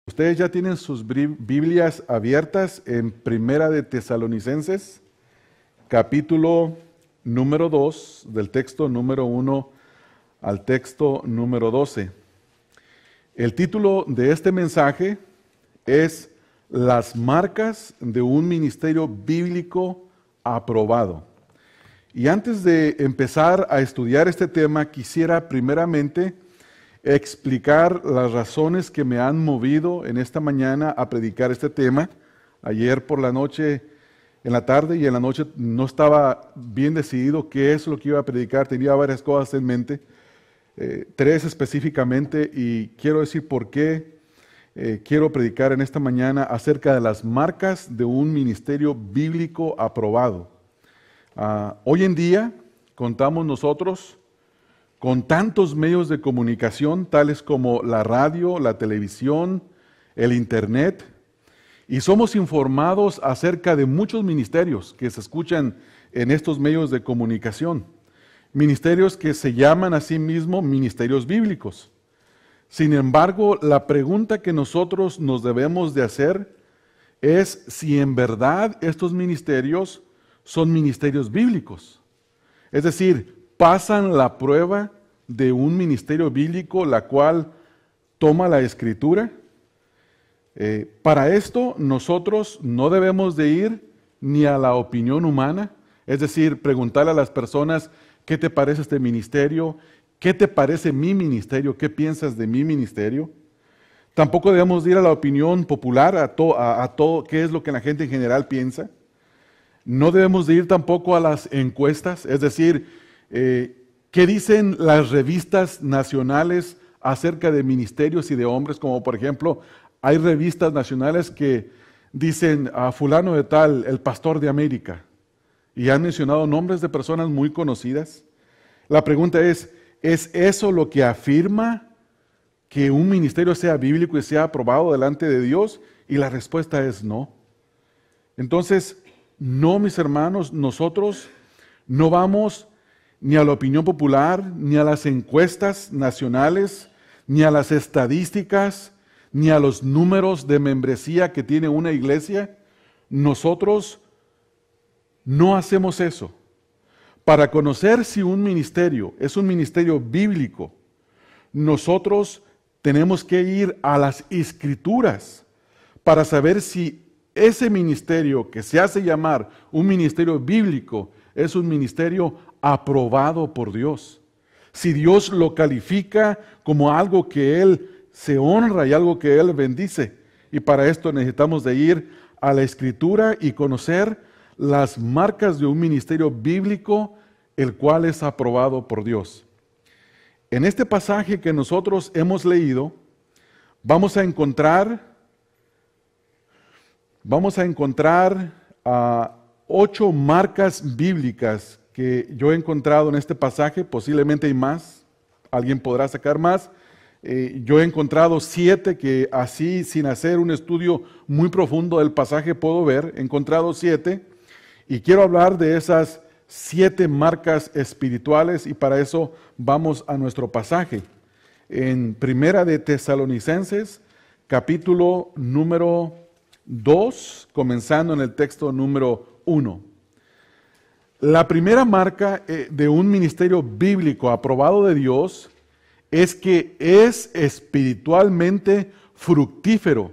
Ustedes ya tienen sus Biblias abiertas en Primera de Tesalonicenses, capítulo número 2, del texto número 1 al texto número 12. El título de este mensaje es Las marcas de un ministerio bíblico aprobado. Y antes de empezar a estudiar este tema, quisiera primeramente explicar las razones que me han movido en esta mañana a predicar este tema. Ayer por la noche, en la tarde y en la noche no estaba bien decidido qué es lo que iba a predicar, tenía varias cosas en mente, tres específicamente, y quiero decir por qué quiero predicar en esta mañana acerca de las marcas de un ministerio bíblico aprobado. Hoy en día contamos nosotros con tantos medios de comunicación, tales como la radio, la televisión, el internet, y somos informados acerca de muchos ministerios que se escuchan en estos medios de comunicación, ministerios que se llaman a sí mismos ministerios bíblicos. Sin embargo, la pregunta que nosotros nos debemos de hacer es si en verdad estos ministerios son ministerios bíblicos. Es decir, pasan la prueba de un ministerio bíblico, la cual toma la Escritura. Para esto nosotros no debemos de ir ni a la opinión humana, es decir, preguntarle a las personas, ¿qué te parece este ministerio? ¿Qué te parece mi ministerio? ¿Qué piensas de mi ministerio? Tampoco debemos de ir a la opinión popular, a todo, qué es lo que la gente en general piensa. No debemos de ir tampoco a las encuestas, es decir, ¿qué dicen las revistas nacionales acerca de ministerios y de hombres? Como por ejemplo, hay revistas nacionales que dicen a fulano de tal, el pastor de América, y han mencionado nombres de personas muy conocidas. La pregunta ¿es eso lo que afirma que un ministerio sea bíblico y sea aprobado delante de Dios? Y la respuesta es no. Entonces, no, mis hermanos, nosotros no vamos ni a la opinión popular, ni a las encuestas nacionales, ni a las estadísticas, ni a los números de membresía que tiene una iglesia. Nosotros no hacemos eso. Para conocer si un ministerio es un ministerio bíblico, nosotros tenemos que ir a las Escrituras para saber si ese ministerio que se hace llamar un ministerio bíblico es un ministerio aprobado por Dios. Si Dios lo califica como algo que Él se honra y algo que Él bendice. Y para esto necesitamos de ir a la Escritura y conocer las marcas de un ministerio bíblico, el cual es aprobado por Dios. En este pasaje que nosotros hemos leído, vamos a encontrar 8 marcas bíblicas que yo he encontrado en este pasaje. Posiblemente hay más, alguien podrá sacar más. Yo he encontrado 7 que así, sin hacer un estudio muy profundo del pasaje, puedo ver. He encontrado 7 y quiero hablar de esas 7 marcas espirituales, y para eso vamos a nuestro pasaje. En Primera de Tesalonicenses, capítulo número 2, comenzando en el texto número 1. La primera marca de un ministerio bíblico aprobado de Dios es que es espiritualmente fructífero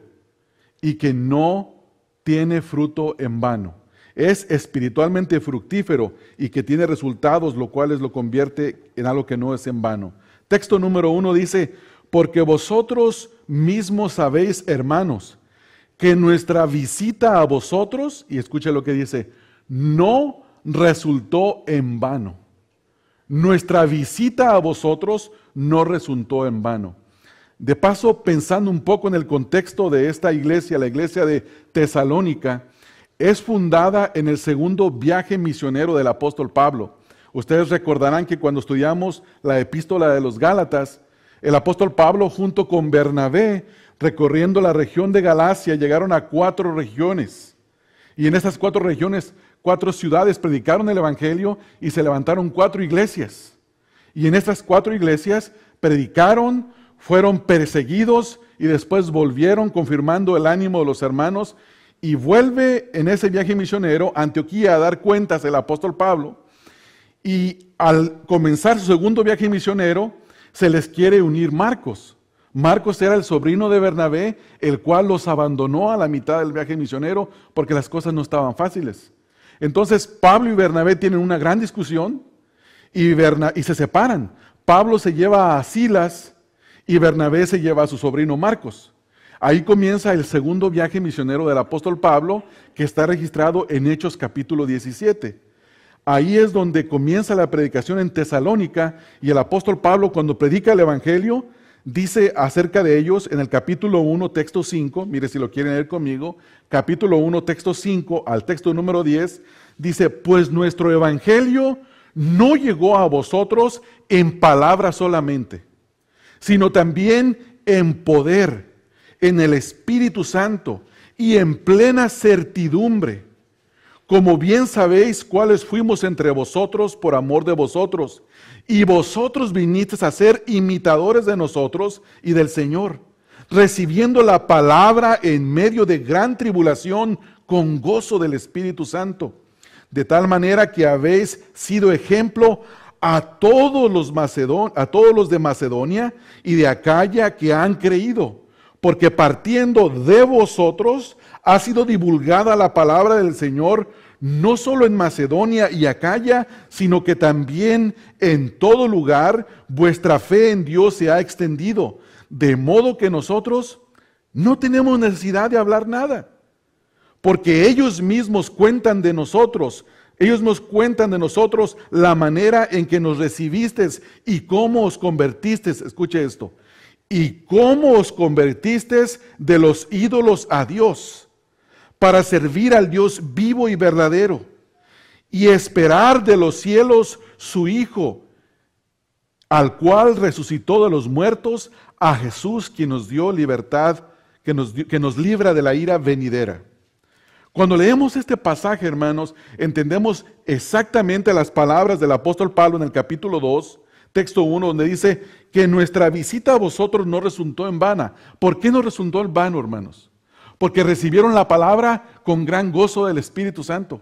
y que no tiene fruto en vano. Es espiritualmente fructífero y que tiene resultados, lo cual lo convierte en algo que no es en vano. Texto número 1 dice, porque vosotros mismos sabéis, hermanos, que nuestra visita a vosotros, y escuche lo que dice, no resultó en vano. Nuestra visita a vosotros no resultó en vano. De paso, pensando un poco en el contexto de esta iglesia, la iglesia de Tesalónica, es fundada en el segundo viaje misionero del apóstol Pablo. Ustedes recordarán que cuando estudiamos la epístola de los Gálatas, el apóstol Pablo junto con Bernabé, recorriendo la región de Galacia, llegaron a 4 regiones. Y en esas 4 regiones, 4 ciudades predicaron el evangelio y se levantaron 4 iglesias. Y en estas 4 iglesias predicaron, fueron perseguidos y después volvieron confirmando el ánimo de los hermanos, y vuelve en ese viaje misionero a Antioquía a dar cuentas el apóstol Pablo, y al comenzar su segundo viaje misionero se les quiere unir Marcos. Marcos era el sobrino de Bernabé, el cual los abandonó a la mitad del viaje misionero porque las cosas no estaban fáciles. Entonces Pablo y Bernabé tienen una gran discusión y se separan. Pablo se lleva a Silas y Bernabé se lleva a su sobrino Marcos. Ahí comienza el segundo viaje misionero del apóstol Pablo, que está registrado en Hechos capítulo 17. Ahí es donde comienza la predicación en Tesalónica, y el apóstol Pablo, cuando predica el evangelio, dice acerca de ellos en el capítulo 1, texto 5, mire si lo quieren leer conmigo, capítulo 1, texto 5 al texto número 10, dice: pues nuestro evangelio no llegó a vosotros en palabra solamente, sino también en poder, en el Espíritu Santo y en plena certidumbre, como bien sabéis cuáles fuimos entre vosotros por amor de vosotros, y vosotros vinisteis a ser imitadores de nosotros y del Señor, recibiendo la palabra en medio de gran tribulación con gozo del Espíritu Santo, de tal manera que habéis sido ejemplo a todos los de Macedonia y de Acaya que han creído, porque partiendo de vosotros ha sido divulgada la palabra del Señor, no solo en Macedonia y Acaya, sino que también en todo lugar vuestra fe en Dios se ha extendido, de modo que nosotros no tenemos necesidad de hablar nada, porque ellos mismos cuentan de nosotros. Ellos nos cuentan de nosotros la manera en que nos recibisteis y cómo os convertisteis. Escuche esto. Y cómo os convertisteis de los ídolos a Dios, para servir al Dios vivo y verdadero, y esperar de los cielos su Hijo, al cual resucitó de los muertos, a Jesús, quien nos dio libertad, que nos libra de la ira venidera. Cuando leemos este pasaje, hermanos, entendemos exactamente las palabras del apóstol Pablo en el capítulo 2, texto 1, donde dice que nuestra visita a vosotros no resultó en vana. ¿Por qué no resultó en vano, hermanos? Porque recibieron la palabra con gran gozo del Espíritu Santo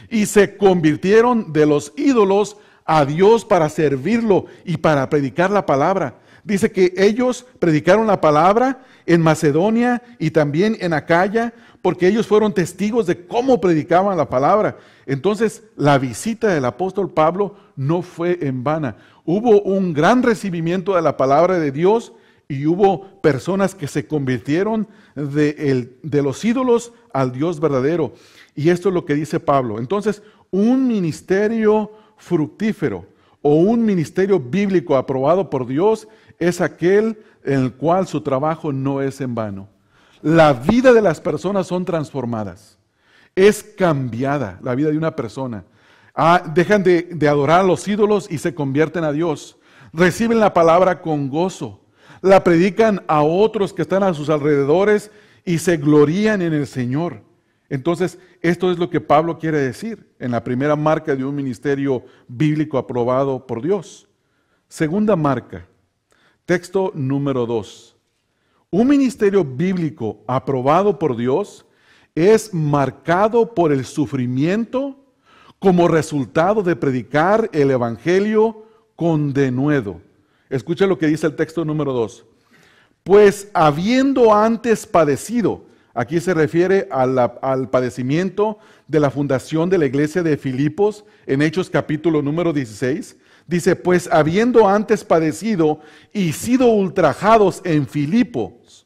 y se convirtieron de los ídolos a Dios para servirlo y para predicar la palabra. Dice que ellos predicaron la palabra en Macedonia y también en Acaya, porque ellos fueron testigos de cómo predicaban la palabra. Entonces, la visita del apóstol Pablo no fue en vana. Hubo un gran recibimiento de la palabra de Dios y hubo personas que se convirtieron de los ídolos al Dios verdadero. Y esto es lo que dice Pablo. Entonces, un ministerio fructífero o un ministerio bíblico aprobado por Dios es aquel en el cual su trabajo no es en vano. La vida de las personas son transformadas. Es cambiada la vida de una persona. Dejan de adorar a los ídolos y se convierten a Dios. Reciben la palabra con gozo. La predican a otros que están a sus alrededores y se glorían en el Señor. Entonces, esto es lo que Pablo quiere decir en la primera marca de un ministerio bíblico aprobado por Dios. Segunda marca, texto número 2. Un ministerio bíblico aprobado por Dios es marcado por el sufrimiento como resultado de predicar el evangelio con denuedo. Escucha lo que dice el texto número 2. Pues habiendo antes padecido, aquí se refiere al padecimiento de la fundación de la iglesia de Filipos en Hechos capítulo número 16. Dice, pues habiendo antes padecido y sido ultrajados en Filipos,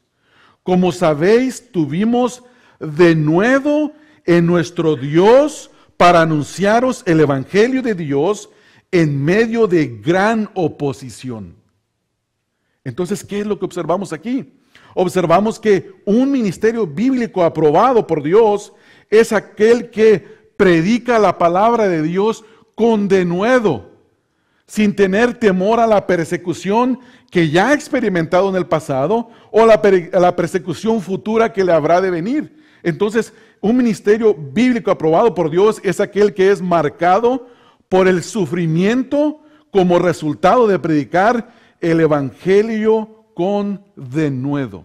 como sabéis, tuvimos denuedo en nuestro Dios para anunciaros el evangelio de Dios en medio de gran oposición. Entonces, ¿qué es lo que observamos aquí? Observamos que un ministerio bíblico aprobado por Dios es aquel que predica la palabra de Dios con denuedo, sin tener temor a la persecución que ya ha experimentado en el pasado o a la persecución futura que le habrá de venir. Entonces, un ministerio bíblico aprobado por Dios es aquel que es marcado por el sufrimiento como resultado de predicar el evangelio con denuedo.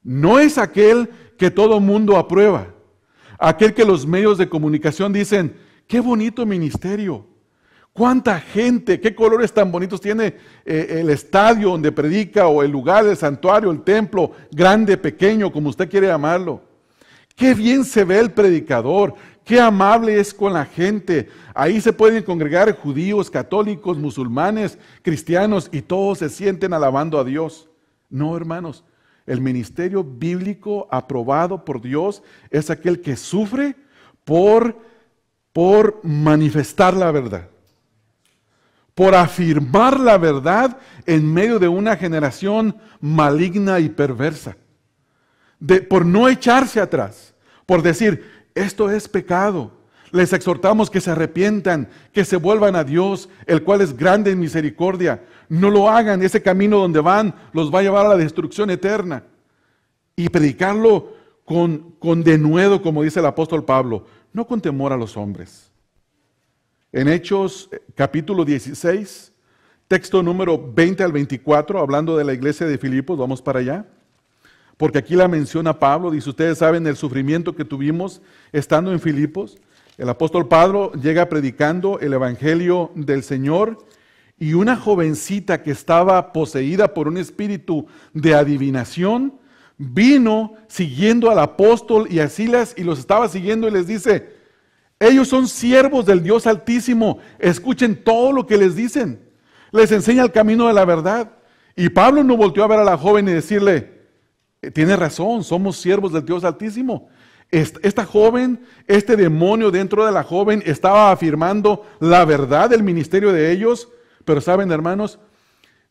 No es aquel que todo mundo aprueba, aquel que los medios de comunicación dicen, qué bonito ministerio, cuánta gente, qué colores tan bonitos tiene el estadio donde predica, o el lugar, el santuario, el templo, grande, pequeño, como usted quiere llamarlo. Qué bien se ve el predicador, qué amable es con la gente. Ahí se pueden congregar judíos, católicos, musulmanes, cristianos, y todos se sienten alabando a Dios. No, hermanos, el ministerio bíblico aprobado por Dios es aquel que sufre por manifestar la verdad, por afirmar la verdad en medio de una generación maligna y perversa. Por no echarse atrás, por decir, esto es pecado. Les exhortamos que se arrepientan, que se vuelvan a Dios, el cual es grande en misericordia. No lo hagan, ese camino donde van los va a llevar a la destrucción eterna. Y predicarlo con denuedo, como dice el apóstol Pablo, no con temor a los hombres. En Hechos capítulo 16, texto número 20 al 24, hablando de la iglesia de Filipos, vamos para allá. Porque aquí la menciona Pablo, dice, ustedes saben el sufrimiento que tuvimos estando en Filipos. El apóstol Pablo llega predicando el evangelio del Señor, y una jovencita que estaba poseída por un espíritu de adivinación, vino siguiendo al apóstol y a Silas, y los estaba siguiendo, y les dice, ellos son siervos del Dios Altísimo, escuchen todo lo que les dicen, les enseña el camino de la verdad. Y Pablo no volteó a ver a la joven y decirle, tiene razón, somos siervos del Dios Altísimo. Esta joven, este demonio dentro de la joven estaba afirmando la verdad del ministerio de ellos. Pero saben, hermanos,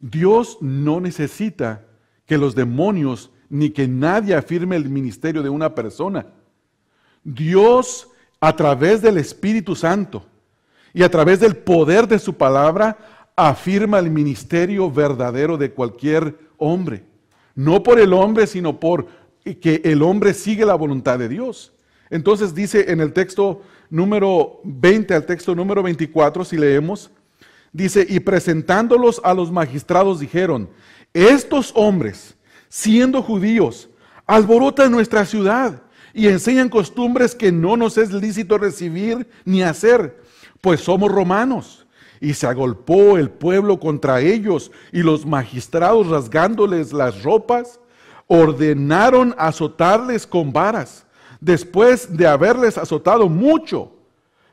Dios no necesita que los demonios ni que nadie afirme el ministerio de una persona. Dios, a través del Espíritu Santo y a través del poder de su palabra, afirma el ministerio verdadero de cualquier hombre. No por el hombre, sino por que el hombre sigue la voluntad de Dios. Entonces dice en el texto número 20 al texto número 24, si leemos, dice, y presentándolos a los magistrados dijeron, estos hombres, siendo judíos, alborotan nuestra ciudad y enseñan costumbres que no nos es lícito recibir ni hacer, pues somos romanos. Y se agolpó el pueblo contra ellos, y los magistrados, rasgándoles las ropas, ordenaron azotarles con varas. Después de haberles azotado mucho,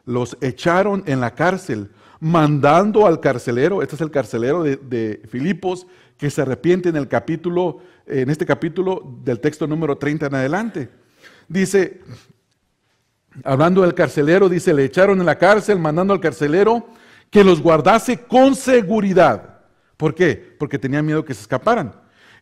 los echaron en la cárcel, mandando al carcelero, este es el carcelero de Filipos, que se arrepiente en este capítulo del texto número 30 en adelante. Dice, hablando del carcelero, dice, le echaron en la cárcel, mandando al carcelero que los guardase con seguridad. ¿Por qué? Porque tenía miedo que se escaparan.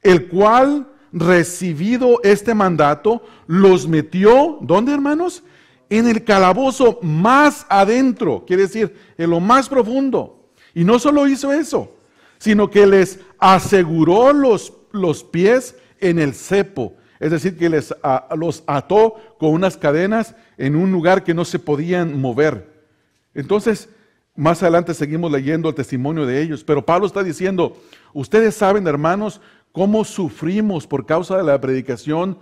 El cual, recibido este mandato, los metió, ¿dónde, hermanos? En el calabozo más adentro, quiere decir, en lo más profundo. Y no solo hizo eso, sino que les aseguró los pies en el cepo. Es decir, que los ató con unas cadenas en un lugar que no se podían mover. Entonces, más adelante seguimos leyendo el testimonio de ellos, pero Pablo está diciendo, ustedes saben, hermanos, cómo sufrimos por causa de la predicación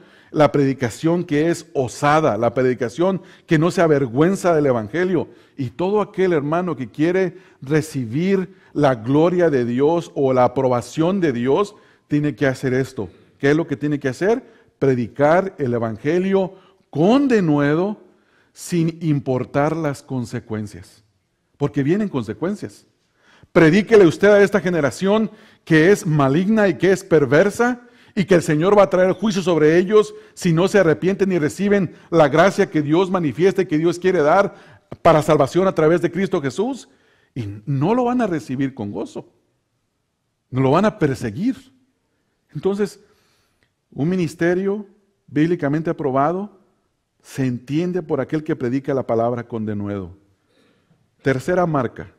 que es osada, la predicación que no se avergüenza del evangelio. Y todo aquel hermano que quiere recibir la gloria de Dios o la aprobación de Dios, tiene que hacer esto. ¿Qué es lo que tiene que hacer? Predicar el evangelio con denuedo, sin importar las consecuencias. Porque vienen consecuencias. Predíquele usted a esta generación que es maligna y que es perversa, y que el Señor va a traer juicio sobre ellos si no se arrepienten y reciben la gracia que Dios manifiesta y que Dios quiere dar para salvación a través de Cristo Jesús. Y no lo van a recibir con gozo. No lo van a perseguir. Entonces, un ministerio bíblicamente aprobado se entiende por aquel que predica la palabra con denuedo. Tercera marca.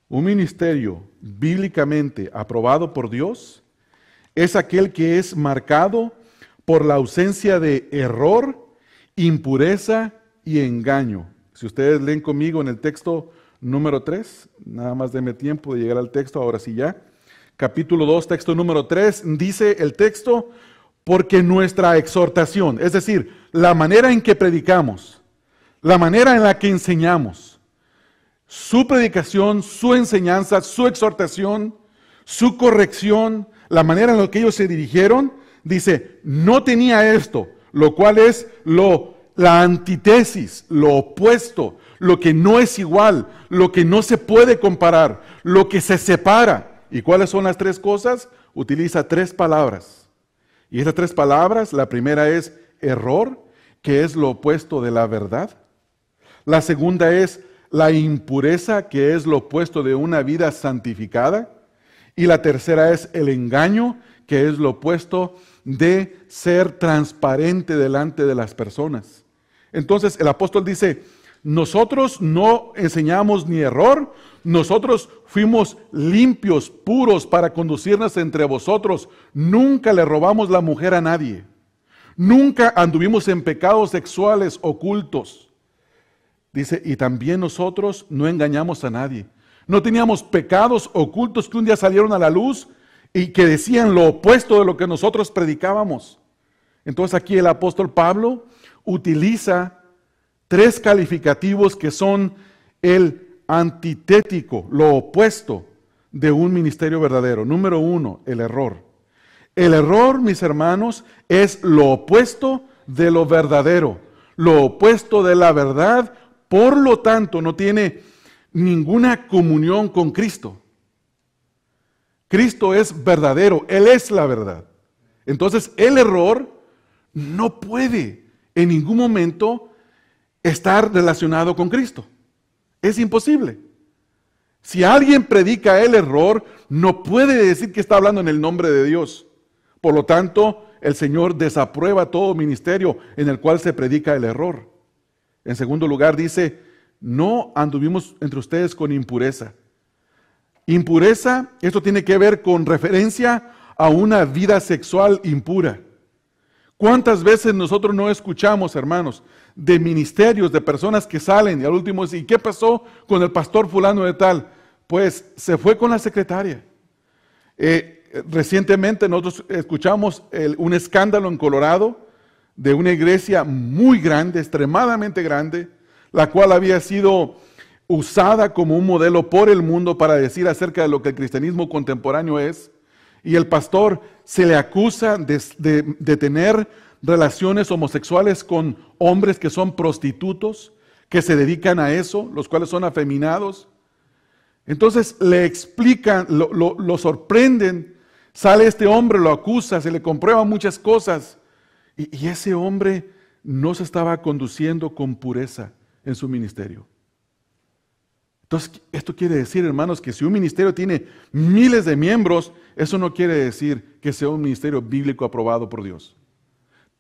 Un ministerio bíblicamente aprobado por Dios es aquel que es marcado por la ausencia de error, impureza y engaño. Si ustedes leen conmigo en el texto número 3, nada más denme tiempo de llegar al texto, ahora sí ya. capítulo 2, texto número 3, dice el texto, porque nuestra exhortación, es decir, la manera en que predicamos, la manera en la que enseñamos, su predicación, su enseñanza, su exhortación, su corrección, la manera en la que ellos se dirigieron, dice, no tenía esto, lo cual es la antítesis, lo opuesto, lo que no es igual, lo que no se puede comparar, lo que se separa. ¿Y cuáles son las tres cosas? Utiliza tres palabras. Y esas tres palabras, la primera es error, que es lo opuesto de la verdad. La segunda es la impureza, que es lo opuesto de una vida santificada. Y la tercera es el engaño, que es lo opuesto de ser transparente delante de las personas. Entonces el apóstol dice, nosotros no enseñamos ni error, nosotros fuimos limpios, puros para conducirnos entre vosotros. Nunca le robamos la mujer a nadie. Nunca anduvimos en pecados sexuales ocultos. Dice, y también nosotros no engañamos a nadie. No teníamos pecados ocultos que un día salieron a la luz y que decían lo opuesto de lo que nosotros predicábamos. Entonces aquí el apóstol Pablo utiliza tres calificativos que son el antitético, lo opuesto de un ministerio verdadero. Número uno, el error. El error, mis hermanos, es lo opuesto de lo verdadero, lo opuesto de la verdad, por lo tanto no tiene ninguna comunión con Cristo. Cristo es verdadero, Él es la verdad. Entonces el error no puede en ningún momento estar relacionado con Cristo. Es imposible. Si alguien predica el error, no puede decir que está hablando en el nombre de Dios. Por lo tanto, el Señor desaprueba todo ministerio en el cual se predica el error. En segundo lugar dice, no anduvimos entre ustedes con impureza. Impureza, esto tiene que ver con referencia a una vida sexual impura. ¿Cuántas veces nosotros no escuchamos, hermanos, de ministerios, de personas que salen y al último dicen, ¿y qué pasó con el pastor fulano de tal? Pues se fue con la secretaria. Recientemente nosotros escuchamos un escándalo en Colorado de una iglesia muy grande, extremadamente grande, la cual había sido usada como un modelo por el mundo para decir acerca de lo que el cristianismo contemporáneo es. Y el pastor se le acusa de tener relaciones homosexuales con hombres que son prostitutos, que se dedican a eso, los cuales son afeminados. Entonces le explican, lo sorprenden, sale este hombre, lo acusa, se le comprueban muchas cosas. Y ese hombre no se estaba conduciendo con pureza en su ministerio. Entonces, esto quiere decir, hermanos, que si un ministerio tiene miles de miembros, eso no quiere decir que sea un ministerio bíblico aprobado por Dios.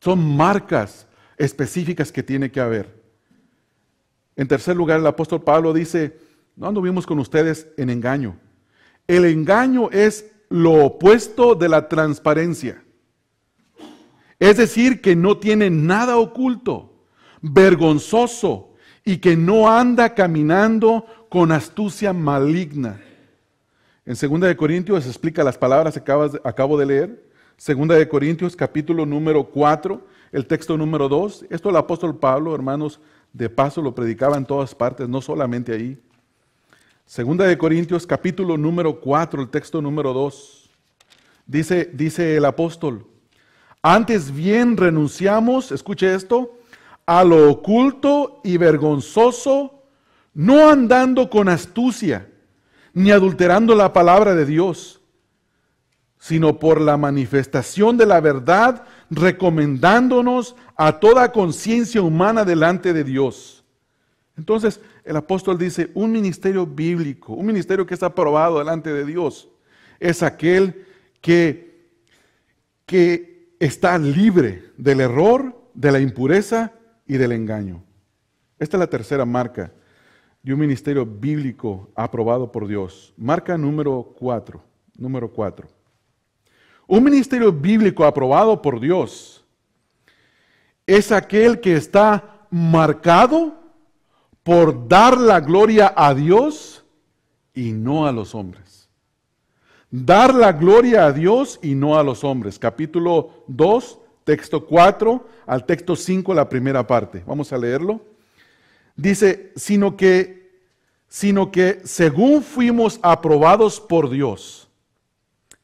Son marcas específicas que tiene que haber. En tercer lugar, el apóstol Pablo dice, no anduvimos con ustedes en engaño. El engaño es lo opuesto de la transparencia. Es decir, que no tiene nada oculto, vergonzoso, y que no anda caminando con astucia maligna. En 2 Corintios se explica las palabras que acabo de leer. 2 Corintios capítulo número 4, el texto número 2. Esto el apóstol Pablo, hermanos, de paso lo predicaba en todas partes, no solamente ahí. 2 Corintios capítulo número 4, el texto número 2. Dice el apóstol, antes bien renunciamos, escuche esto, a lo oculto y vergonzoso, no andando con astucia, ni adulterando la palabra de Dios, sino por la manifestación de la verdad, recomendándonos a toda conciencia humana delante de Dios. Entonces, el apóstol dice, un ministerio bíblico, un ministerio que está aprobado delante de Dios, es aquel que está libre del error, de la impureza y del engaño. Esta es la tercera marca de un ministerio bíblico aprobado por Dios. Marca número 4. Un ministerio bíblico aprobado por Dios es aquel que está marcado por dar la gloria a Dios y no a los hombres. Dar la gloria a Dios y no a los hombres. Capítulo 2, texto 4 al texto 5, la primera parte. Vamos a leerlo. Dice, sino que según fuimos aprobados por Dios.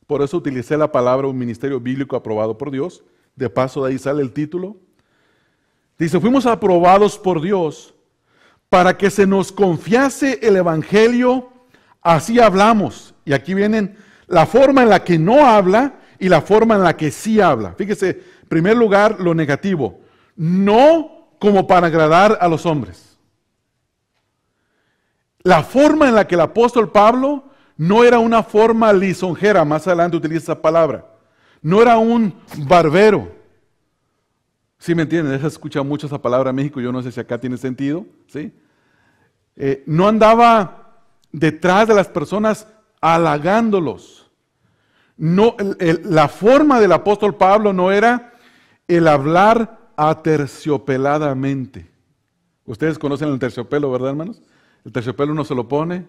Por eso utilicé la palabra un ministerio bíblico aprobado por Dios. De paso, de ahí sale el título. Dice, fuimos aprobados por Dios para que se nos confiase el evangelio, así hablamos. Y aquí vienen la forma en la que no habla y la forma en la que sí habla. Fíjese, en primer lugar, lo negativo. No como para agradar a los hombres. La forma en la que el apóstol Pablo no era una forma lisonjera, más adelante utiliza esa palabra. No era un barbero. ¿Sí me entienden? Se escucha mucho esa palabra en México, yo no sé si acá tiene sentido. ¿Sí? No andaba detrás de las personas halagándolos. No, la forma del apóstol Pablo no era el hablar aterciopeladamente. Ustedes conocen el terciopelo, ¿verdad, hermanos? El terciopelo uno se lo pone,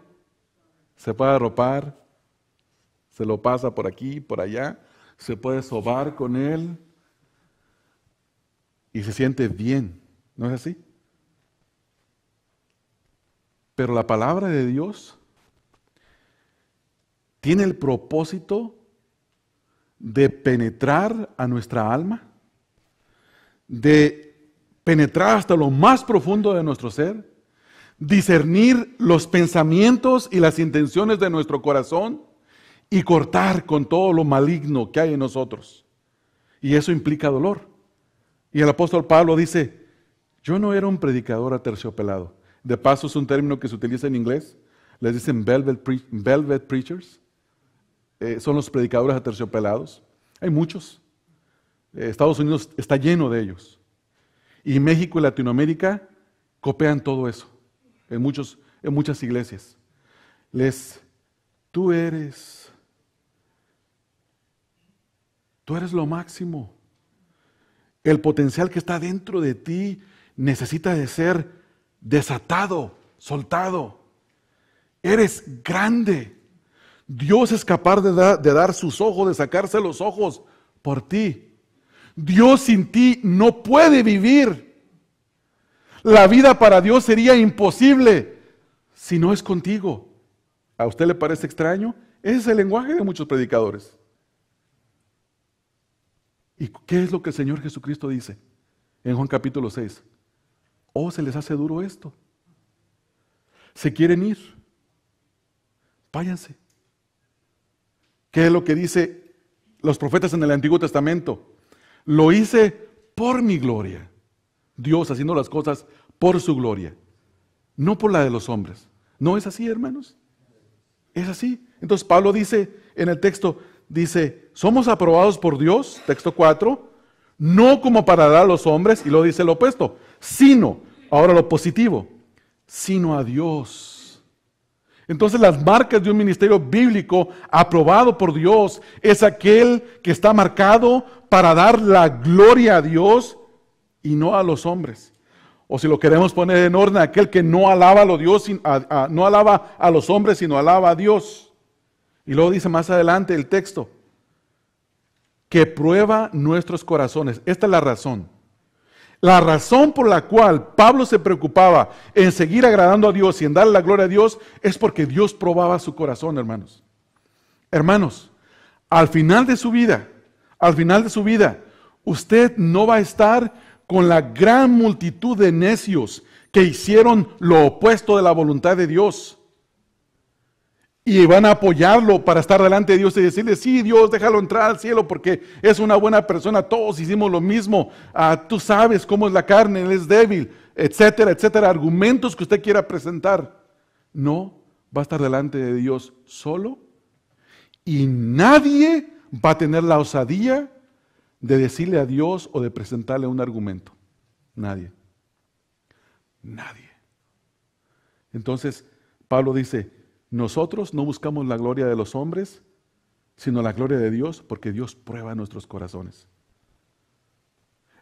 se puede arropar, se lo pasa por aquí, por allá, se puede sobar con él y se siente bien, ¿no es así? Pero la palabra de Dios tiene el propósito de penetrar a nuestra alma, de penetrar hasta lo más profundo de nuestro ser, discernir los pensamientos y las intenciones de nuestro corazón y cortar con todo lo maligno que hay en nosotros. Y eso implica dolor. Y el apóstol Pablo dice, yo no era un predicador aterciopelado. De paso es un término que se utiliza en inglés. Les dicen velvet preachers. Son los predicadores aterciopelados. Hay muchos. Estados Unidos está lleno de ellos. Y México y Latinoamérica copian todo eso. En muchas iglesias. Tú eres lo máximo. El potencial que está dentro de ti necesita de ser desatado, soltado. Eres grande. Dios es capaz de dar sus ojos, de sacarse los ojos por ti. Dios sin ti no puede vivir. La vida para Dios sería imposible si no es contigo. ¿A usted le parece extraño? Ese es el lenguaje de muchos predicadores. ¿Y qué es lo que el Señor Jesucristo dice en Juan capítulo 6? Oh, se les hace duro esto. ¿Se quieren ir? Váyanse. ¿Qué es lo que dice los profetas en el Antiguo Testamento? Lo hice por mi gloria. Dios haciendo las cosas por su gloria, no por la de los hombres. ¿No es así, hermanos? Es así. Entonces Pablo dice en el texto, dice, somos aprobados por Dios, texto 4, no como para dar a los hombres, y luego dice lo opuesto, sino, ahora lo positivo, sino a Dios. Entonces las marcas de un ministerio bíblico aprobado por Dios es aquel que está marcado para dar la gloria a Dios y no a los hombres. O si lo queremos poner en orden, aquel que no alaba no alaba a los hombres, sino alaba a Dios. Y luego dice más adelante el texto, que prueba nuestros corazones. Esta es la razón. La razón por la cual Pablo se preocupaba en seguir agradando a Dios y en darle la gloria a Dios es porque Dios probaba su corazón, hermanos. Hermanos, al final de su vida, usted no va a estar con la gran multitud de necios que hicieron lo opuesto de la voluntad de Dios. Y van a apoyarlo para estar delante de Dios y decirle, sí, Dios, déjalo entrar al cielo porque es una buena persona, todos hicimos lo mismo, tú sabes cómo es la carne, él es débil, etcétera, etcétera, argumentos que usted quiera presentar. No, va a estar delante de Dios solo y nadie va a tener la osadía de decirle a Dios o de presentarle un argumento. Nadie. Nadie. Entonces, Pablo dice, nosotros no buscamos la gloria de los hombres, sino la gloria de Dios, porque Dios prueba nuestros corazones.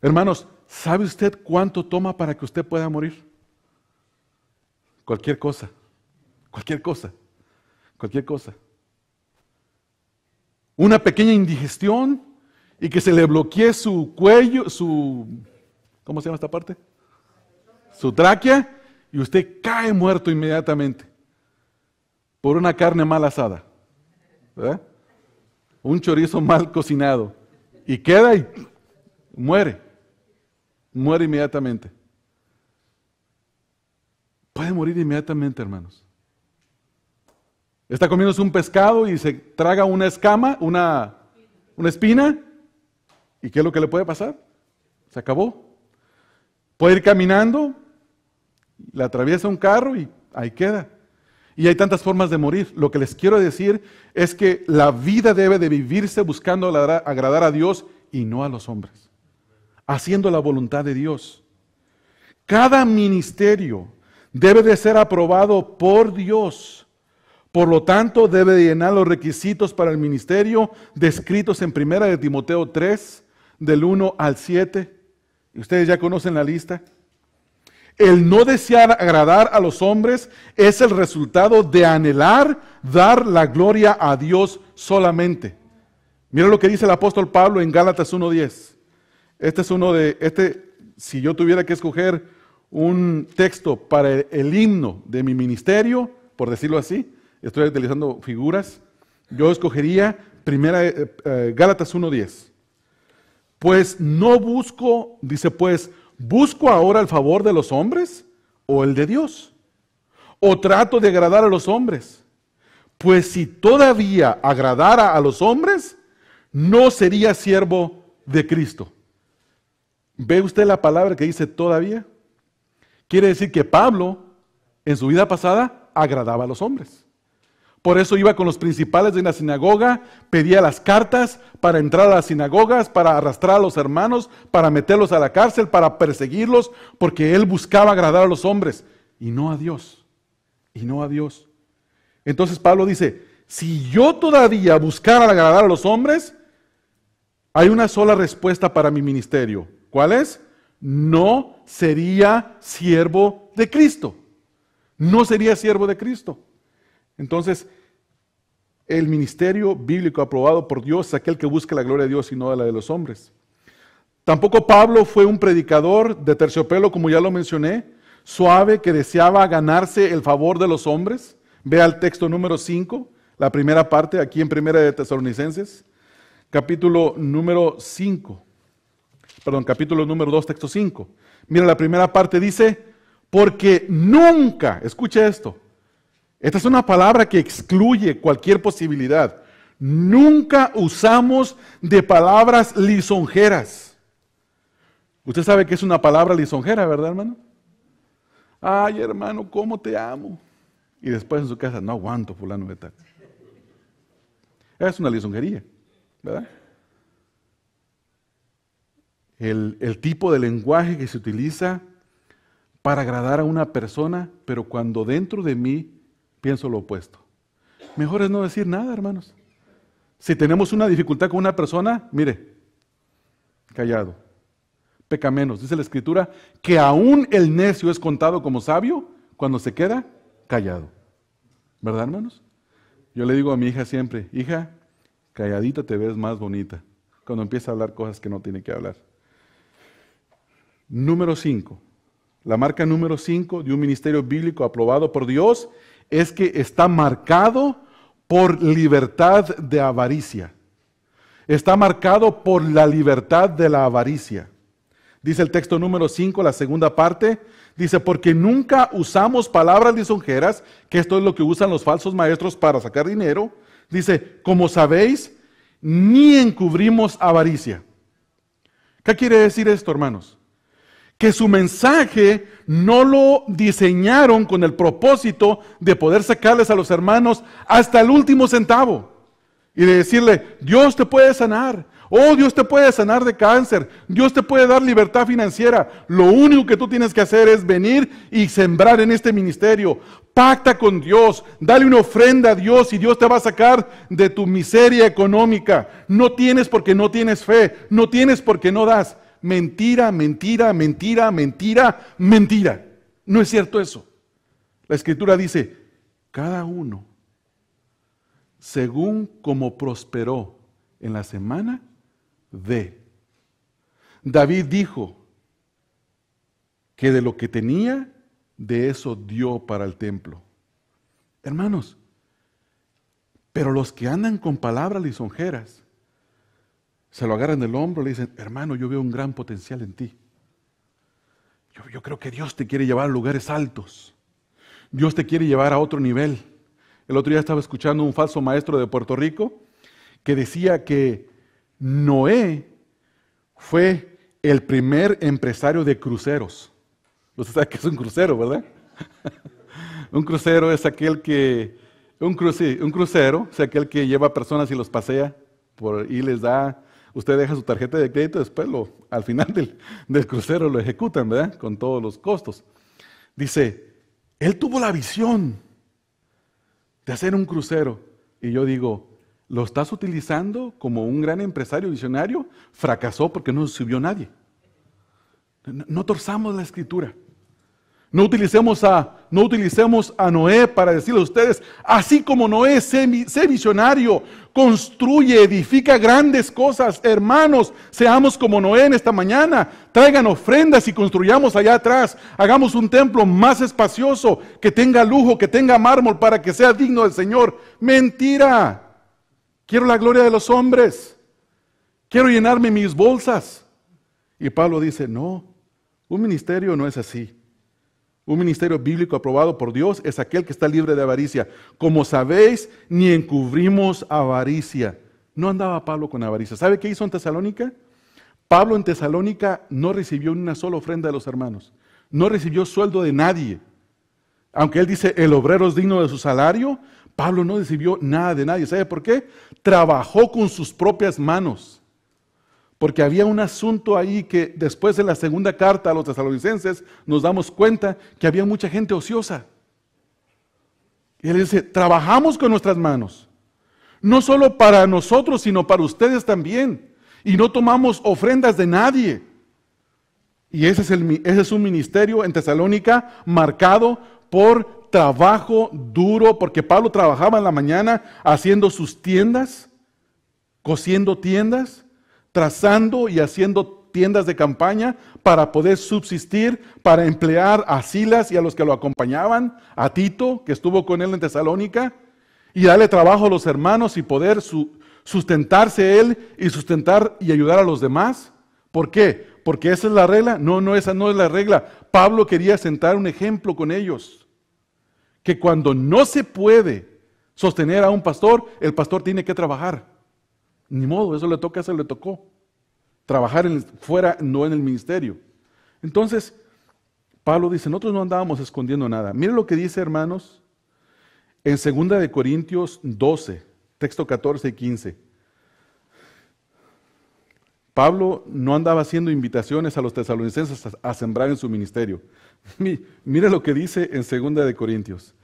Hermanos, ¿sabe usted cuánto toma para que usted pueda morir? Cualquier cosa, cualquier cosa, cualquier cosa. una pequeña indigestión y que se le bloquee su cuello, ¿cómo se llama esta parte? Su tráquea, y usted cae muerto inmediatamente por una carne mal asada, ¿verdad? Un chorizo mal cocinado, y queda y muere inmediatamente. Puede morir inmediatamente, hermanos. Está comiéndose un pescado y se traga una escama, una espina, ¿y qué es lo que le puede pasar? Se acabó. Puede ir caminando, le atraviesa un carro y ahí queda. Y hay tantas formas de morir. Lo que les quiero decir es que la vida debe de vivirse buscando agradar a Dios y no a los hombres, haciendo la voluntad de Dios. Cada ministerio debe de ser aprobado por Dios. Por lo tanto, debe de llenar los requisitos para el ministerio descritos en 1 de Timoteo 3, del 1 al 7. Y ustedes ya conocen la lista. El no desear agradar a los hombres es el resultado de anhelar dar la gloria a Dios solamente. Mira lo que dice el apóstol Pablo en Gálatas 1:10. Si yo tuviera que escoger un texto para el himno de mi ministerio, por decirlo así, estoy utilizando figuras, yo escogería Gálatas 1:10. Pues no busco, dice pues, ¿busco ahora el favor de los hombres o el de Dios? ¿O trato de agradar a los hombres? Pues si todavía agradara a los hombres, no sería siervo de Cristo. ¿Ve usted la palabra que dice todavía? Quiere decir que Pablo, en su vida pasada, agradaba a los hombres. Por eso iba con los principales de una sinagoga, pedía las cartas para entrar a las sinagogas, para arrastrar a los hermanos, para meterlos a la cárcel, para perseguirlos, porque él buscaba agradar a los hombres y no a Dios. Y no a Dios. Entonces Pablo dice, si yo todavía buscara agradar a los hombres, hay una sola respuesta para mi ministerio. ¿Cuál es? No sería siervo de Cristo. No sería siervo de Cristo. Entonces, el ministerio bíblico aprobado por Dios es aquel que busca la gloria de Dios y no la de los hombres. Tampoco Pablo fue un predicador de terciopelo, como ya lo mencioné, suave, que deseaba ganarse el favor de los hombres. Vea el texto número 5, la primera parte, aquí en 1 de Tesalonicenses, capítulo número 2, texto 5. Mira, la primera parte dice, porque nunca, escuche esto, esta es una palabra que excluye cualquier posibilidad. Nunca usamos de palabras lisonjeras. Usted sabe que es una palabra lisonjera, ¿verdad, hermano? Ay, hermano, ¿cómo te amo? Y después en su casa, no aguanto fulano de tal. Es una lisonjería, ¿verdad? El tipo de lenguaje que se utiliza para agradar a una persona, pero cuando dentro de mí pienso lo opuesto. Mejor es no decir nada, hermanos. Si tenemos una dificultad con una persona, mire, callado. Peca menos. Dice la Escritura que aún el necio es contado como sabio cuando se queda callado. ¿Verdad, hermanos? Yo le digo a mi hija siempre, hija, calladita te ves más bonita cuando empieza a hablar cosas que no tiene que hablar. Número 5. La marca número 5 de un ministerio bíblico aprobado por Dios es que está marcado por libertad de avaricia. Está marcado por la libertad de la avaricia. Dice el texto número 5, la segunda parte, dice, porque nunca usamos palabras lisonjeras, que esto es lo que usan los falsos maestros para sacar dinero. Dice, como sabéis, ni encubrimos avaricia. ¿Qué quiere decir esto, hermanos? Que su mensaje no lo diseñaron con el propósito de poder sacarles a los hermanos hasta el último centavo y de decirle, Dios te puede sanar, oh, Dios te puede sanar de cáncer, Dios te puede dar libertad financiera. Lo único que tú tienes que hacer es venir y sembrar en este ministerio. Pacta con Dios, dale una ofrenda a Dios y Dios te va a sacar de tu miseria económica. No tienes porque no tienes fe, no tienes porque no das. Mentira, mentira, mentira, mentira, mentira. No es cierto eso. La Escritura dice, cada uno, según como prosperó en la semana de. David dijo que de lo que tenía, de eso dio para el templo. Hermanos, pero los que andan con palabras lisonjeras, se lo agarran del hombro y le dicen, hermano, yo veo un gran potencial en ti. Yo creo que Dios te quiere llevar a lugares altos. Dios te quiere llevar a otro nivel. El otro día estaba escuchando un falso maestro de Puerto Rico que decía que Noé fue el primer empresario de cruceros. Usted sabe que es un crucero, ¿verdad? Un crucero es aquel que, un crucero es aquel que lleva personas y los pasea y les da, usted deja su tarjeta de crédito, después al final del crucero lo ejecutan, ¿verdad? Con todos los costos. Dice, él tuvo la visión de hacer un crucero. Y yo digo, ¿lo estás utilizando como un gran empresario visionario? Fracasó porque no subió nadie. No torzamos la escritura. No utilicemos a Noé para decirle a ustedes, así como Noé, sé visionario, construye, edifica grandes cosas. Hermanos, seamos como Noé en esta mañana. Traigan ofrendas y construyamos allá atrás. Hagamos un templo más espacioso, que tenga lujo, que tenga mármol para que sea digno del Señor. Mentira. Quiero la gloria de los hombres. Quiero llenarme mis bolsas. Y Pablo dice, no, un ministerio no es así. Un ministerio bíblico aprobado por Dios es aquel que está libre de avaricia. Como sabéis, ni encubrimos avaricia. No andaba Pablo con avaricia. ¿Sabe qué hizo en Tesalónica? Pablo en Tesalónica no recibió una sola ofrenda de los hermanos. No recibió sueldo de nadie. Aunque él dice, el obrero es digno de su salario, Pablo no recibió nada de nadie. ¿Sabe por qué? Trabajó con sus propias manos. Porque había un asunto ahí que después de la segunda carta a los tesalonicenses nos damos cuenta que había mucha gente ociosa. Y él dice, trabajamos con nuestras manos. No solo para nosotros, sino para ustedes también. Y no tomamos ofrendas de nadie. Y ese es un ministerio en Tesalónica marcado por trabajo duro, porque Pablo trabajaba en la mañana haciendo sus tiendas, cosiendo tiendas, trazando y haciendo tiendas de campaña para poder subsistir, para emplear a Silas y a los que lo acompañaban, a Tito, que estuvo con él en Tesalónica, y darle trabajo a los hermanos y poder sustentarse él y sustentar y ayudar a los demás. ¿Por qué? ¿Porque esa es la regla? No, esa no es la regla. Pablo quería sentar un ejemplo con ellos, que cuando no se puede sostener a un pastor, el pastor tiene que trabajar. Ni modo, eso le toca, eso le tocó. Trabajar fuera, no en el ministerio. Entonces, Pablo dice, nosotros no andábamos escondiendo nada. Miren lo que dice, hermanos, en 2 Corintios 12, texto 14 y 15. Pablo no andaba haciendo invitaciones a los tesalonicenses a sembrar en su ministerio. Mire lo que dice en 2 Corintios.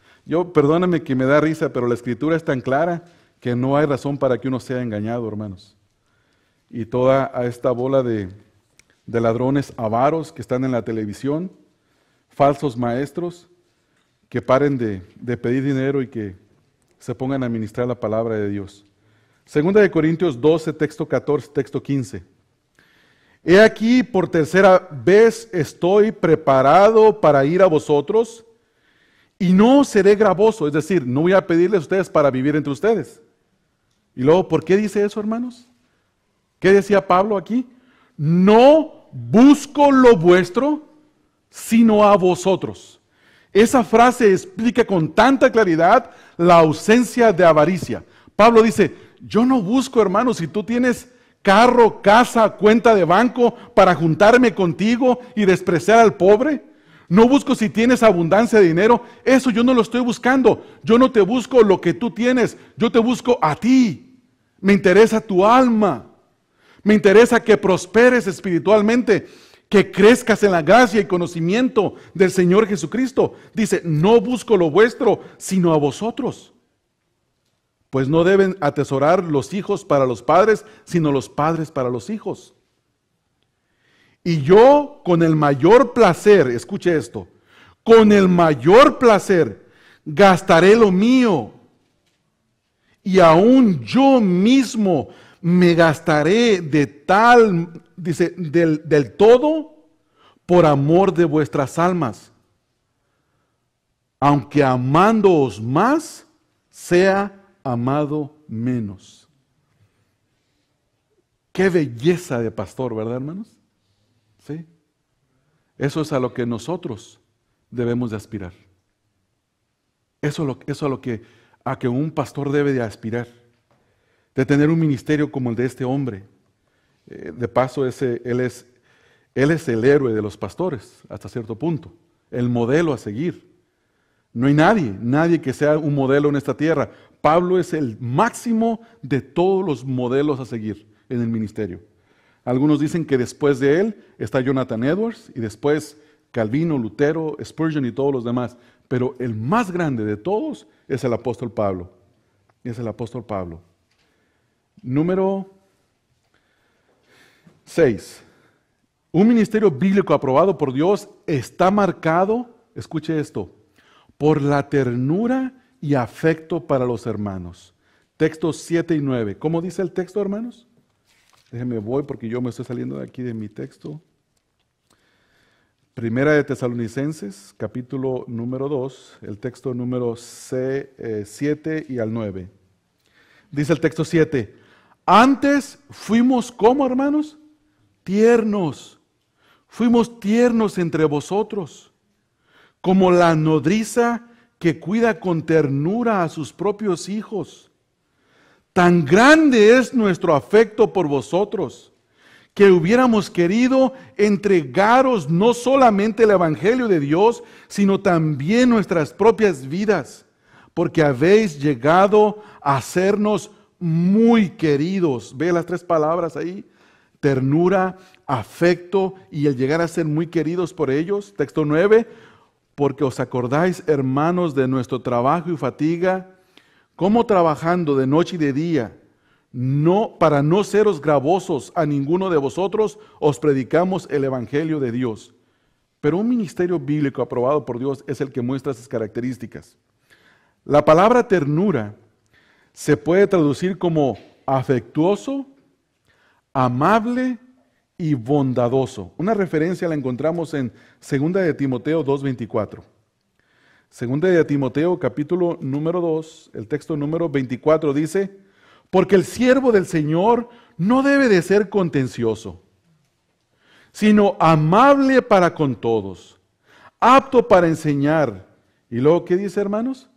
Perdóname que me da risa, pero la escritura es tan clara que no hay razón para que uno sea engañado, hermanos. Y toda esta bola de ladrones avaros que están en la televisión, falsos maestros, que paren de pedir dinero y que se pongan a ministrar la palabra de Dios. 2 Corintios 12, texto 14, texto 15. He aquí, por tercera vez estoy preparado para ir a vosotros, y no seré gravoso, es decir, no voy a pedirles a ustedes para vivir entre ustedes. Y luego, ¿por qué dice eso, hermanos? ¿Qué decía Pablo aquí? No busco lo vuestro, sino a vosotros. Esa frase explica con tanta claridad la ausencia de avaricia. Pablo dice, yo no busco, hermanos, si tú tienes carro, casa, cuenta de banco para juntarme contigo y despreciar al pobre. No busco si tienes abundancia de dinero, eso yo no lo estoy buscando. Yo no te busco lo que tú tienes, yo te busco a ti. Me interesa tu alma, me interesa que prosperes espiritualmente, que crezcas en la gracia y conocimiento del Señor Jesucristo. Dice, no busco lo vuestro, sino a vosotros. Pues no deben atesorar los hijos para los padres, sino los padres para los hijos. Y yo con el mayor placer, escuche esto, con el mayor placer gastaré lo mío, y aún yo mismo me gastaré de tal, dice, del todo por amor de vuestras almas, aunque amándoos más, sea amado menos. Qué belleza de pastor, ¿verdad, hermanos? Sí. Eso es a lo que nosotros debemos de aspirar. Eso es a que un pastor debe de aspirar. De tener un ministerio como el de este hombre. De paso, él es el héroe de los pastores, hasta cierto punto. El modelo a seguir. No hay nadie que sea un modelo en esta tierra. Pablo es el máximo de todos los modelos a seguir en el ministerio. Algunos dicen que después de él está Jonathan Edwards y después Calvino, Lutero, Spurgeon y todos los demás. Pero el más grande de todos es el apóstol Pablo. Es el apóstol Pablo. Número 6. Un ministerio bíblico aprobado por Dios está marcado, escuche esto, por la ternura y afecto para los hermanos. Textos 7 y 9. ¿Cómo dice el texto, hermanos? Déjenme voy porque yo me estoy saliendo de aquí de mi texto. Primera de Tesalonicenses, capítulo número 2, el texto número 7 y al 9. Dice el texto 7, antes fuimos, ¿cómo, hermanos? Tiernos. Fuimos tiernos entre vosotros, como la nodriza que cuida con ternura a sus propios hijos. Tan grande es nuestro afecto por vosotros, que hubiéramos querido entregaros no solamente el Evangelio de Dios, sino también nuestras propias vidas, porque habéis llegado a hacernos muy queridos. Ve las tres palabras ahí, ternura, afecto y el llegar a ser muy queridos por ellos. Texto 9, porque os acordáis, hermanos, de nuestro trabajo y fatiga, cómo trabajando de noche y de día, para no seros gravosos a ninguno de vosotros, os predicamos el Evangelio de Dios. Pero un ministerio bíblico aprobado por Dios es el que muestra esas características. La palabra ternura se puede traducir como afectuoso, amable y bondadoso. Una referencia la encontramos en 2 de Timoteo 2:24. 2 de Timoteo capítulo número 2, el texto número 24 dice, porque el siervo del Señor no debe de ser contencioso, sino amable para con todos, apto para enseñar. Y luego, ¿qué dice, hermanos?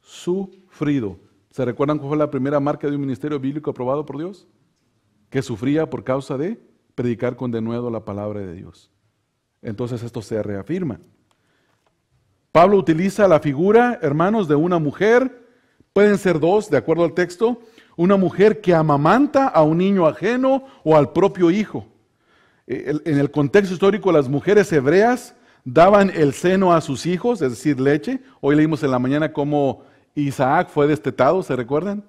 Sufrido. ¿Se recuerdan cuál fue la primera marca de un ministerio bíblico aprobado por Dios? Que sufría por causa de predicar con denuedo la palabra de Dios. Entonces esto se reafirma. Pablo utiliza la figura, hermanos, de una mujer, pueden ser dos, de acuerdo al texto, una mujer que amamanta a un niño ajeno o al propio hijo. En el contexto histórico, las mujeres hebreas daban el seno a sus hijos, es decir, leche. Hoy leímos en la mañana cómo Isaac fue destetado, ¿se recuerdan?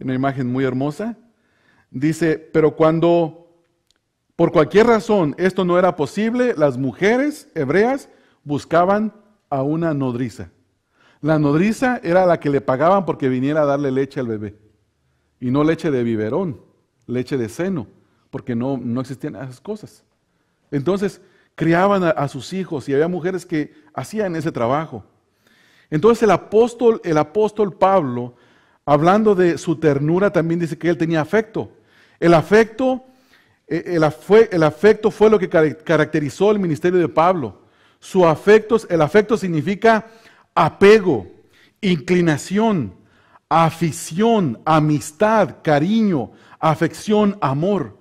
Una imagen muy hermosa. Dice, pero cuando por cualquier razón esto no era posible, las mujeres hebreas buscaban a una nodriza. La nodriza era la que le pagaban porque viniera a darle leche al bebé. Y no leche de biberón, leche de seno, porque no existían esas cosas. Entonces, criaban a sus hijos y había mujeres que hacían ese trabajo. Entonces el apóstol Pablo, hablando de su ternura, también dice que él tenía afecto. El afecto fue lo que caracterizó el ministerio de Pablo. El afecto significa apego, inclinación, afición, amistad, cariño, afección, amor.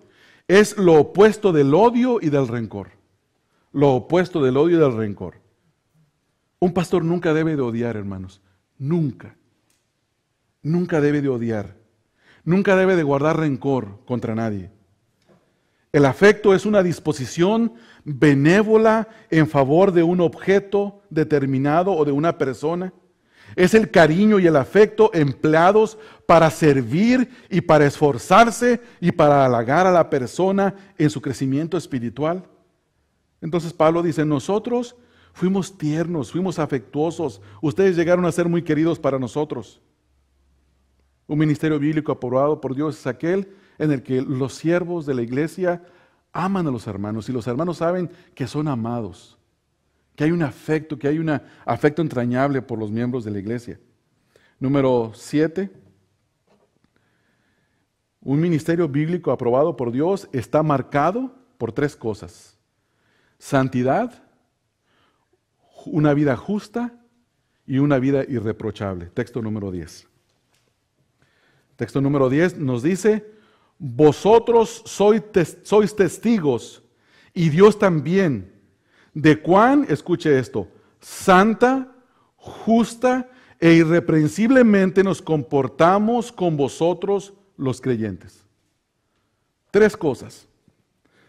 Es lo opuesto del odio y del rencor. Lo opuesto del odio y del rencor. Un pastor nunca debe de odiar, hermanos. Nunca. Nunca debe de odiar. Nunca debe de guardar rencor contra nadie. El afecto es una disposición benévola en favor de un objeto determinado o de una persona. Es el cariño y el afecto empleados para servir y para esforzarse y para halagar a la persona en su crecimiento espiritual. Entonces Pablo dice, nosotros fuimos tiernos, fuimos afectuosos, ustedes llegaron a ser muy queridos para nosotros. Un ministerio bíblico aprobado por Dios es aquel en el que los siervos de la iglesia aman a los hermanos y los hermanos saben que son amados, que hay un afecto, que hay un afecto entrañable por los miembros de la iglesia. Número 7. Un ministerio bíblico aprobado por Dios está marcado por 3 cosas: santidad, una vida justa y una vida irreprochable. Texto número 10. Texto número 10 nos dice: vosotros sois testigos, y Dios también, de cuán, escuche esto, santa, justa e irreprensiblemente nos comportamos con vosotros los creyentes. 3 cosas.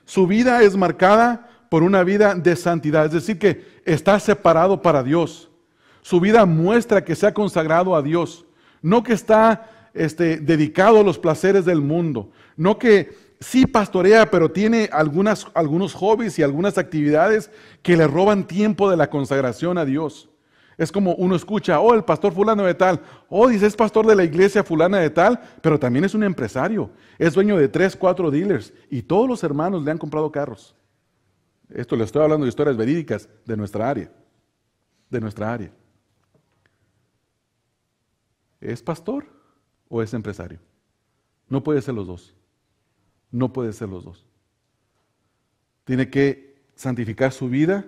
Su vida es marcada por una vida de santidad, es decir, que está separado para Dios. Su vida muestra que se ha consagrado a Dios, no que está dedicado a los placeres del mundo, no que sí pastorea, pero tiene algunos hobbies y algunas actividades que le roban tiempo de la consagración a Dios. Es como uno escucha: oh, el pastor fulano de tal, oh, dice, es pastor de la iglesia fulana de tal, pero también es un empresario, es dueño de 3, 4 dealers, y todos los hermanos le han comprado carros. Esto le estoy hablando de historias verídicas de nuestra área, ¿Es pastor o es empresario? No puede ser los dos. No puede ser los dos. Tiene que santificar su vida.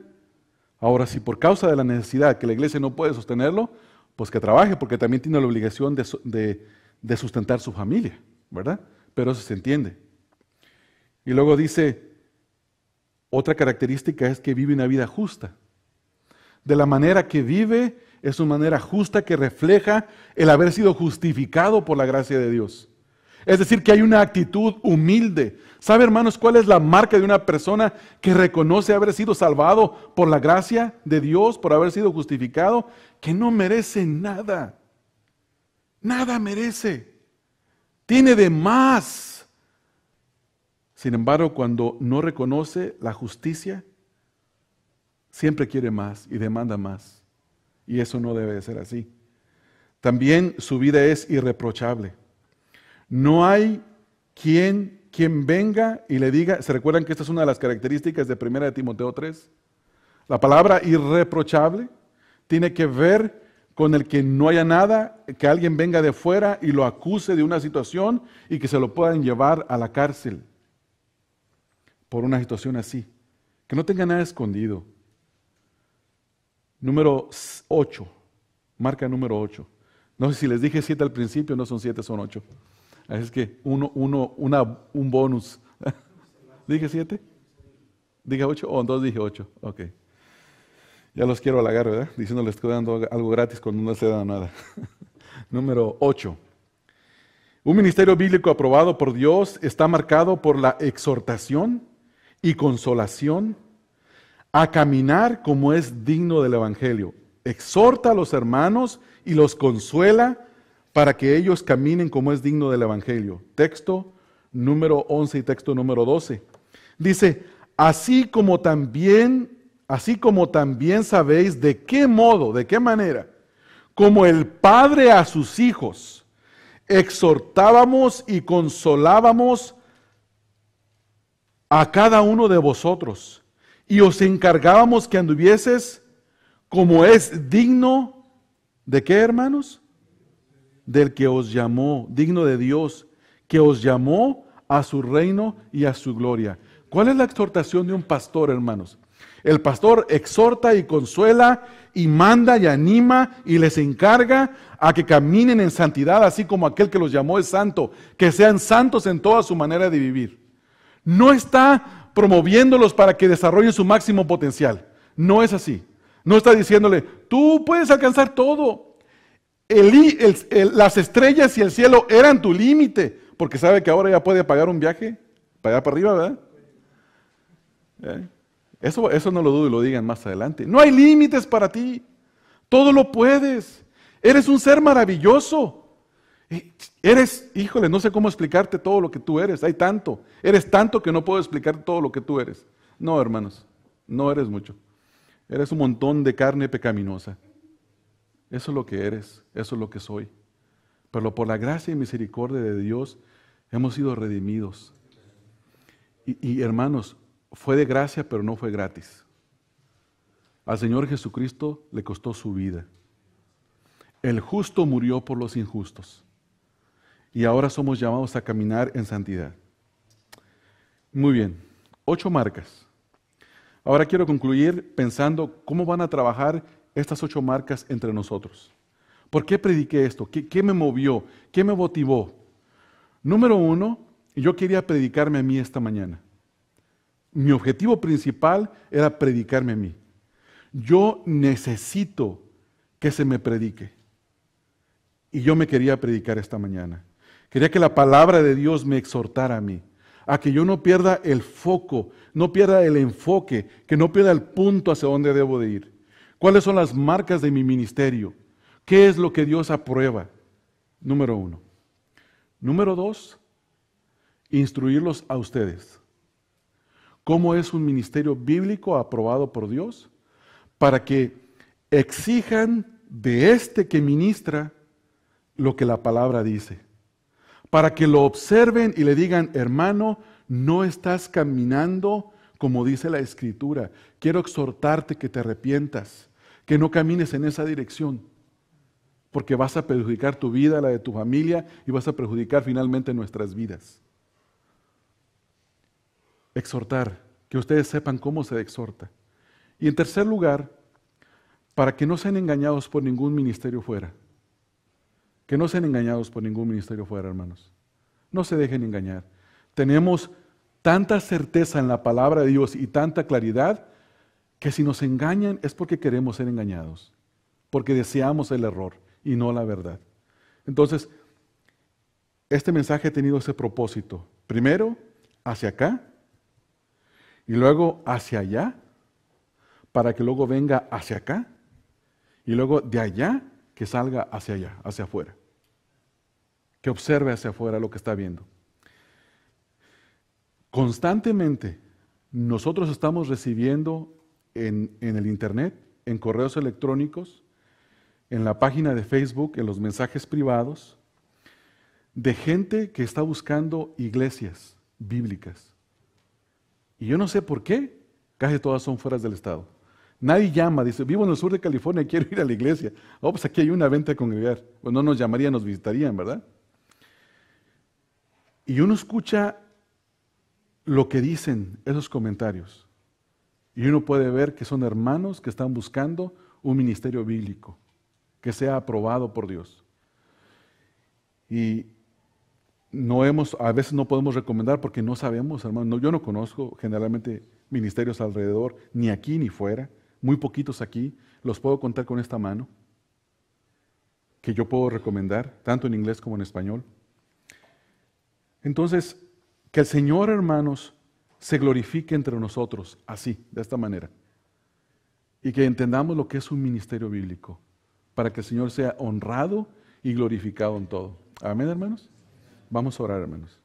Ahora, si por causa de la necesidad que la iglesia no puede sostenerlo, pues que trabaje, porque también tiene la obligación de sustentar su familia, ¿verdad? Pero eso se entiende. Y luego dice, otra característica es que vive una vida justa. De la manera que vive, es una manera justa que refleja el haber sido justificado por la gracia de Dios. Es decir, que hay una actitud humilde. ¿Sabe, hermanos, cuál es la marca de una persona que reconoce haber sido salvado por la gracia de Dios, por haber sido justificado? Que no merece nada. Nada merece. Tiene de más. Sin embargo, cuando no reconoce la justicia, siempre quiere más y demanda más. Y eso no debe de ser así. También su vida es irreprochable. No hay quien venga y le diga, ¿se recuerdan que esta es una de las características de 1 de Timoteo 3? La palabra irreprochable tiene que ver con el que no haya nada, que alguien venga de fuera y lo acuse de una situación y que se lo puedan llevar a la cárcel por una situación así. Que no tenga nada escondido. Número 8, marca número 8. No sé si les dije 7 al principio, no son 7, son 8. Así es que un bonus. ¿Dije 7? ¿Dije 8? O entonces dije 8. Ok. Ya los quiero halagar, ¿verdad? Diciéndoles que estoy dando algo gratis cuando no se da nada. Número 8. Un ministerio bíblico aprobado por Dios está marcado por la exhortación y consolación a caminar como es digno del Evangelio. Exhorta a los hermanos y los consuela para que ellos caminen como es digno del Evangelio. Texto número 11 y texto número 12. Dice, así como también sabéis de qué modo, de qué manera, como el Padre a sus hijos, exhortábamos y consolábamos a cada uno de vosotros, y os encargábamos que anduvieses como es digno, ¿de qué, hermanos? Del que os llamó, digno de Dios, que os llamó a su reino y a su gloria. ¿Cuál es la exhortación de un pastor, hermanos? El pastor exhorta y consuela y manda y anima y les encarga a que caminen en santidad, así como aquel que los llamó es santo, que sean santos en toda su manera de vivir. No está promoviéndolos para que desarrollen su máximo potencial. No es así. No está diciéndole, tú puedes alcanzar todo. Las estrellas y el cielo eran tu límite, porque sabe que ahora ya puede pagar un viaje para allá para arriba, ¿verdad? Eso no lo dudo y lo digan más adelante. No hay límites para ti. Todo lo puedes. Eres un ser maravilloso. Híjole, no sé cómo explicarte todo lo que tú eres. Hay tanto. Eres tanto que no puedo explicar todo lo que tú eres. No, hermanos, no eres mucho. Eres un montón de carne pecaminosa. Eso es lo que eres, eso es lo que soy. pero por la gracia y misericordia de Dios hemos sido redimidos. Y hermanos, fue de gracia, pero no fue gratis. Al Señor Jesucristo le costó su vida. El justo murió por los injustos. Y ahora somos llamados a caminar en santidad. Muy bien, 8 marcas. Ahora quiero concluir pensando cómo van a trabajar estas 8 marcas entre nosotros. ¿Por qué prediqué esto? ¿Qué me movió? ¿Qué me motivó? Número 1, yo quería predicarme a mí esta mañana. Mi objetivo principal era predicarme a mí. Yo necesito que se me predique. Y yo me quería predicar esta mañana. Quería que la palabra de Dios me exhortara a mí, a que yo no pierda el foco, no pierda el enfoque, que no pierda el punto hacia donde debo de ir. ¿Cuáles son las marcas de mi ministerio? ¿Qué es lo que Dios aprueba? Número 1. Número 2, instruirlos a ustedes. ¿Cómo es un ministerio bíblico aprobado por Dios? Para que exijan de este que ministra lo que la palabra dice. Para que lo observen y le digan, hermano, no estás caminando como dice la Escritura. Quiero exhortarte que te arrepientas, que no camines en esa dirección, porque vas a perjudicar tu vida, la de tu familia, y vas a perjudicar finalmente nuestras vidas. Exhortar, que ustedes sepan cómo se exhorta. Y en tercer lugar, para que no sean engañados por ningún ministerio fuera. Que no sean engañados por ningún ministerio fuera, hermanos. No se dejen engañar. Tenemos tanta certeza en la palabra de Dios y tanta claridad que si nos engañan es porque queremos ser engañados, porque deseamos el error y no la verdad. Entonces, este mensaje ha tenido ese propósito. Primero, hacia acá, y luego hacia allá, para que luego venga hacia acá, y luego de allá que salga hacia allá, hacia afuera. Que observe hacia afuera lo que está viendo. Constantemente nosotros estamos recibiendo en el internet, en correos electrónicos, en la página de Facebook, en los mensajes privados, de gente que está buscando iglesias bíblicas. Y yo no sé por qué, casi todas son fuera del estado. Nadie llama, dice, vivo en el sur de California, quiero ir a la iglesia. Oh, pues aquí hay una venta a congregar. Pues no nos llamarían, nos visitarían, ¿verdad? Y uno escucha lo que dicen esos comentarios. Y uno puede ver que son hermanos que están buscando un ministerio bíblico, que sea aprobado por Dios. Y a veces no podemos recomendar porque no sabemos, hermano. Yo no conozco generalmente ministerios alrededor, ni aquí ni fuera, muy poquitos aquí, los puedo contar con esta mano, que yo puedo recomendar, tanto en inglés como en español. Entonces, que el Señor, hermanos, se glorifique entre nosotros, así, de esta manera. Y que entendamos lo que es un ministerio bíblico, para que el Señor sea honrado y glorificado en todo. Amén, hermanos. Vamos a orar, hermanos.